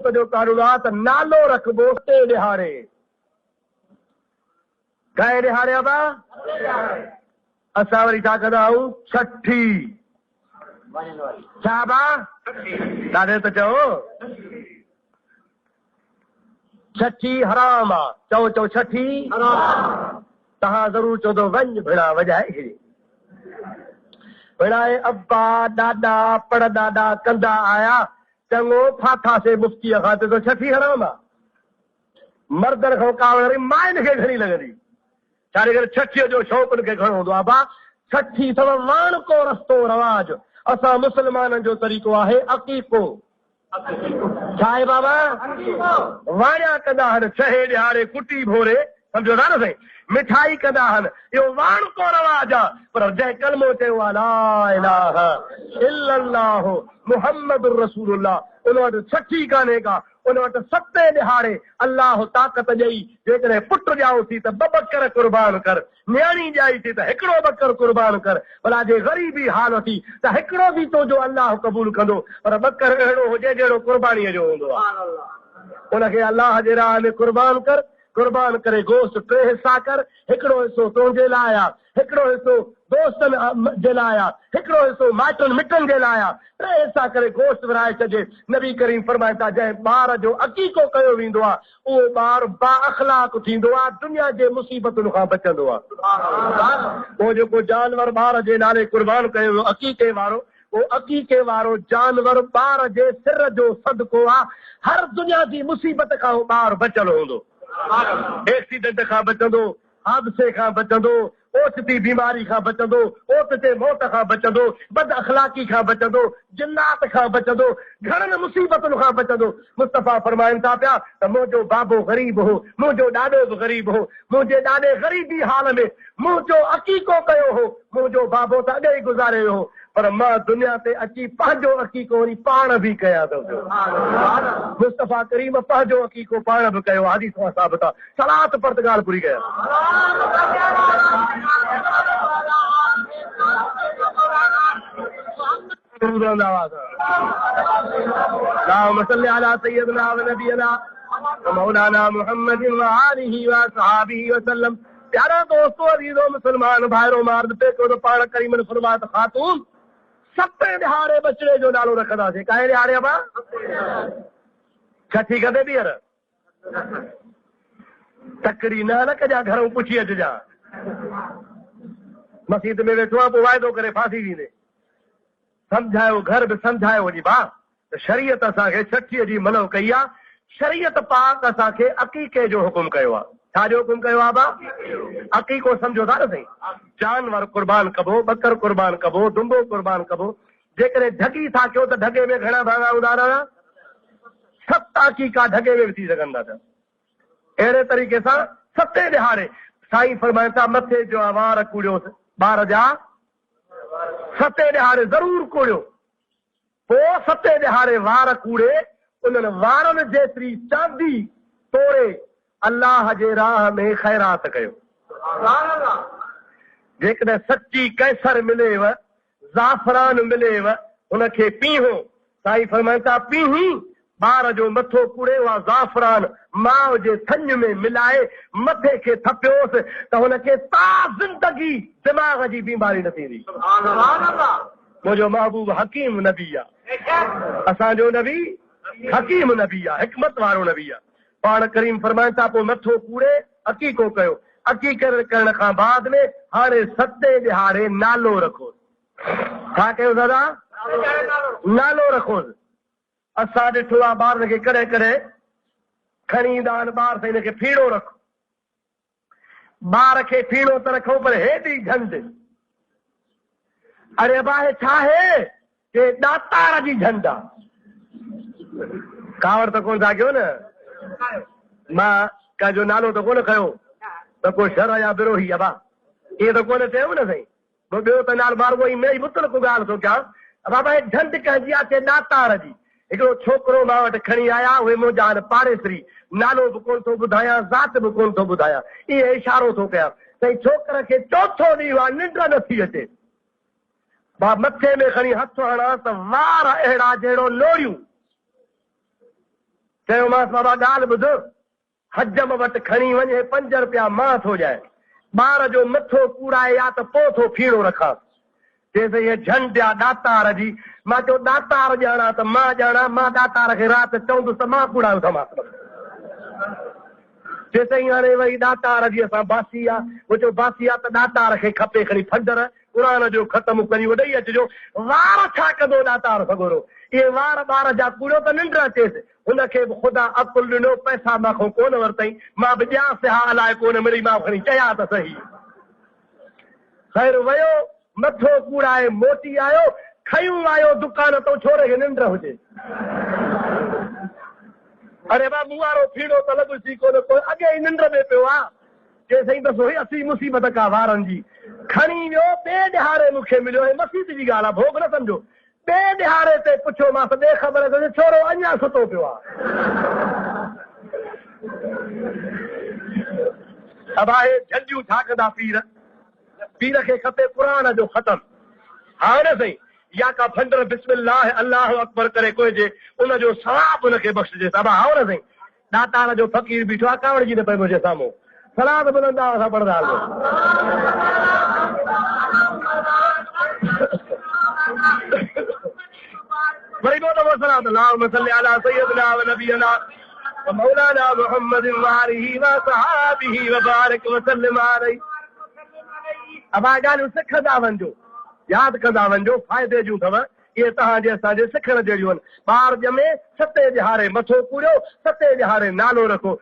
दोस्त जो कानून आहे त नालो रखबो ते ॾिहारे। कंहिं ॾिहारे अबा असां वरी छा कंदा आहियूं छठी। छा बा ॾाढे त चओ छठी हराम आहे। चओ चओ छठी तव्हां ज़रूर चओ तो वञ भेणा वॼाए खे भेणा अब्बा ॾाॾा पड़ ॾाॾा कंदा आया चङो फाथासीं मुफ्तीअ खां त छठी हराम आहे। मर्दनि खां कावड़ माइन खे घणी लॻंदी छाजे करे छठीअ जो शौक़ खे घणो हूंदो आहे। बा छठी अथव वाण को रस्तो रवाज। असां मुस्लमाननि जो तरीक़ो आहे अक़ीक़ो। छा आहे बाबा वाणिया कंदा आहिनि छहे ॾिहाड़े कुटी भोरे सम्झो था न साईं मिठाई कंदा आहिनि इहो वाण को रवाज आहे। पर जंहिं कलमो चयो आहे ला इलाहा इल्लल्लाहु मुहम्मदुर रसूलुल्लाह उन वटि छठी कान्हे का। उन वटि सते ॾिहाड़े अलाह ताक़त ॾेई जेकॾहिं पुट ॼाओ थी त ॿ बकर कुर्बान कर। न्याणी ॼाई थी त हिकिड़ो बकर कुर्बान कर। भला जे ग़रीबी हाल थी त हिकिड़ो बि तुंहिंजो अलाह क़बूल कंदो पर बकर अहिड़ो हुजे जहिड़ो कुर्बानीअ जो हूंदो आहे। उनखे अलाह जे राह में कुर्बान कर। कुर्बान करे गोश्त 3 हिसा कर। हिकिड़ो हिसो तुंहिंजे लाइ आहे हिकिड़ो हिसो दोस्तनि जे लाइ आहे हिकिड़ो हिसो माइटनि मिटनि जे लाइ आहे। 3 हिसा करे गोश्त विराए छॾे। नबी करीम फरमाए था जंहिं ॿार जो अक़ीक़ो कयो वेंदो आहे उहो ॿार बा अख़लाक थींदो आहे दुनिया जे मुसीबतुनि खां बचंदो आहे। उहो जेको जानवर ॿार जे नाले कुर्बान कयो वियो अक़ीक़े वारो वो अक़ीक़े वारो जानवर ॿार जे सिर जो सदको आहे। हर दुनिया जी मुसीबत खां उहो ॿार बचियल हूंदो। एक्सीडेंट खां बचंदो हादसे खां बचंदो ओचिती बीमारी खां बचंदो ओचिते मौत खां बचंदो बद अख़लाक़ी खां बचंदो जिन्नात खां बचंदो घणनि मुसीबतुनि खां बचंदो। मुस्तफ़ा फरमाइनि था पिया त मुंहिंजो बाबो ग़रीब हो मुंहिंजो ॾाॾो बि ग़रीब हो मुंहिंजे ॾाॾे ग़रीबी हाल में मुंहिंजो अक़ीक़ो कयो हो मुंहिंजो बाबो त अॻे ई गुज़ारे वियो हो पर मां दुनिया ते अची पंहिंजो अक़ीक़ो वरी पाण बि कयां थो। मुस्तफ़ा करीम पंहिंजो अक़ीक़ो पाण बि कयो हदीस खां साबित आहे। सलात पर त ॻाल्हि पूरी कयां। मौलाना मुहम्मद प्यारा दोस्तों अज़ीज़ो मुसलमान भाइरो मार्द पे को पाण करीम फरमात खातून 7 ॾिहाड़े बचड़े जो नालो रखंदासीं। काहे ॾिहाड़े अबा छठी कदे ॿीहर तकड़ी न कजां घरों पुछी अचिजां मस्जिद में वेठो आहे पोइ वाइदो करे फासी ॾींदे। सम्झायो घर बि सम्झायो वञी भाउ त शरीयत असांखे छठीअ जी मनो कई आहे। शरीयत पाक असांखे अक़ीक़े जो हुकुम कयो आहे। छाजो हुकुम कयो आहे भाउ अक़ीक़ो सम्झो था न साईं जानवर कुर्बान कबो बकर कुर्बान कबो दुंबो कुर्बान कबो। जेकॾहिं ढगी था कयो त ढगे में घणा भाङा हूंदा रहंदा 7 अक़ीक़ा ढगे में बि थी सघनि था। त अहिड़े तरीक़े सां 7 ॾिहाड़े साईं फरमाइनि था मथे जो वार कूड़ियोसि ॿार जा 7 ॾिहाड़े ज़रूर कूड़ियो। पोइ 7 ॾिहाड़े वार कूड़े उन्हनि वारनि जेतिरी चांदी तोड़े अल्लाह जे राह में ख़ैरात कयो। जेकॾहिं सची कैसर मिलेव ज़ाफ़रान मिलेव हुनखे पीहो। साईं फरमाइनि था पीही ॿार जो मथो कूड़े उहा ज़ाफ़रान माउ जे थञ में मिलाए मथे खे थपियोसि त हुनखे ता ज़िंदगी दिमाग़ जी बीमारी न थींदी। मुंहिंजो महबूब हकीम नबी आहे। असांजो नबी हकीम नबी आहे हिकमत वारो नबी आहे। पाण करीम फरमाइनि था पोइ मथो कूड़े अक़ीक़ो कयो। अक़ीक़ो करण खां बाद में हाणे 7 ॾिहाड़े नालो रखो। छा कयो दादा नालो रखोसि। असां ॾिठो आहे ॿारनि खे कॾहिं कॾहिं खणी ईंदा आहिनि ॿार त हिनखे फीणो रखो। ॿार खे फीणो त रखो पर हेॾी झंड अरे भाई छा आहे के ॾातार जी झंड आहे। कावड़ त कोन था कयो न मां कंहिंजो नालो त कोन खयो त को शर या बिरोही अबा इहे त कोन चयो न साईं। ॿियो त नालो मार कोई मेरी मुतल को ॻाल्हि थो कयां बाबा झंड कंहिंजी आहे के ॾातार जी। हिकिड़ो छोकिरो मां वटि खणी आया उहे मुंहिंजा हाणे पाड़ेसरी नालो बि कोन थो ॿुधायां ज़ात बि कोन थो ॿुधायां इहे इशारो थो कयां साईं छोकिर खे चोथों ॾींहुं आहे निंड नथी अचे। बा मथे में खणी हथु हणां त वार अहिड़ा जहिड़ो लोड़ियूं चयोमांसि बाबा ॻाल्हि ॿुध, हजम वटि खणी वञे 5 रुपया मां थो ॾियां, ॿार जो मथो कूड़ाए या त पोइ थो फीणो रखां। चएसि इहे झंड आहे ॾातार जी। मां चयो ॾातार ॼाणा त मां ॼाणा, मां ॾातार खे राति चवंदुसि त मां कूड़ायो थमांसि। चएसि हाणे वई ॾातार जी असां बासी आहे। उहो चयो बासी आहे त ॾातार खे खपे खणी फंडर क़ुर जो ख़तमु कयूं ॾेई अचिजो। वार छा कंदो ॾातार सगोरो, इहे वार ॿार जा कूड़ो त निंड अचेसि। हुनखे बि ख़ुदा अकुल ॾिनो, पैसा मां कोन वरितई, मां बि ॼांसि हा अलाए कोन मिली, मां खणी चया त सही। ख़ैर वियो, मथो कूड़ाए मोटी आयो, खयूं आयो दुकान तो छोरे खे निंड हुजे। अरे बा मूं वारो फीणो त लॻुसी कोन, कोई अॻे ई निंड में पियो आहे। चए साईं बसि असी मुसीबत का वारनि जी। खणी वियो, ॿिए ॾिहारे मूंखे मिलियो, हे मसीद जी ॻाल्हि आहे, भोग न सम्झो। ॿिए ॾिहारे ते पुछियोमांसि, ॿिए ख़बर त छोरो अञा सुतो पियो आहे। अब आहे झंडियूं छा कंदा पीर, पीर खे खपे क़ुर जो ख़तम। हा न साईं, या का फंडर बिस्मिल्लाह अल्लाह अकबर करे कोइजे, उनजो सवाब उनखे बख़्शजे। अब हा न साईं, ॾातार जो फ़कीर बीठो आहे, कावड़ जी न पियो मुंहिंजे साम्हूं, सलाद मिलंदा असां पढ़ंदा हलो। वरी ॿियो दफ़ो सलाद अल्लाहुम्मा सल्ली अला सय्यिदिना व नबियना व मौलाना मुहम्मद व आलिहि व सहाबिहि व बारिक व सल्लिम अलैहि। अब ॻाल्हियूं सिखंदा वञो, यादि कंदा वञो, फ़ाइदे जूं अथव। इहे तव्हांजे असांजे सिखण जहिड़ियूं आहिनि। ॿार ॼमे 7 ॾिहारे मथो कूड़ियो, 7 ॾिहारे नालो रखो।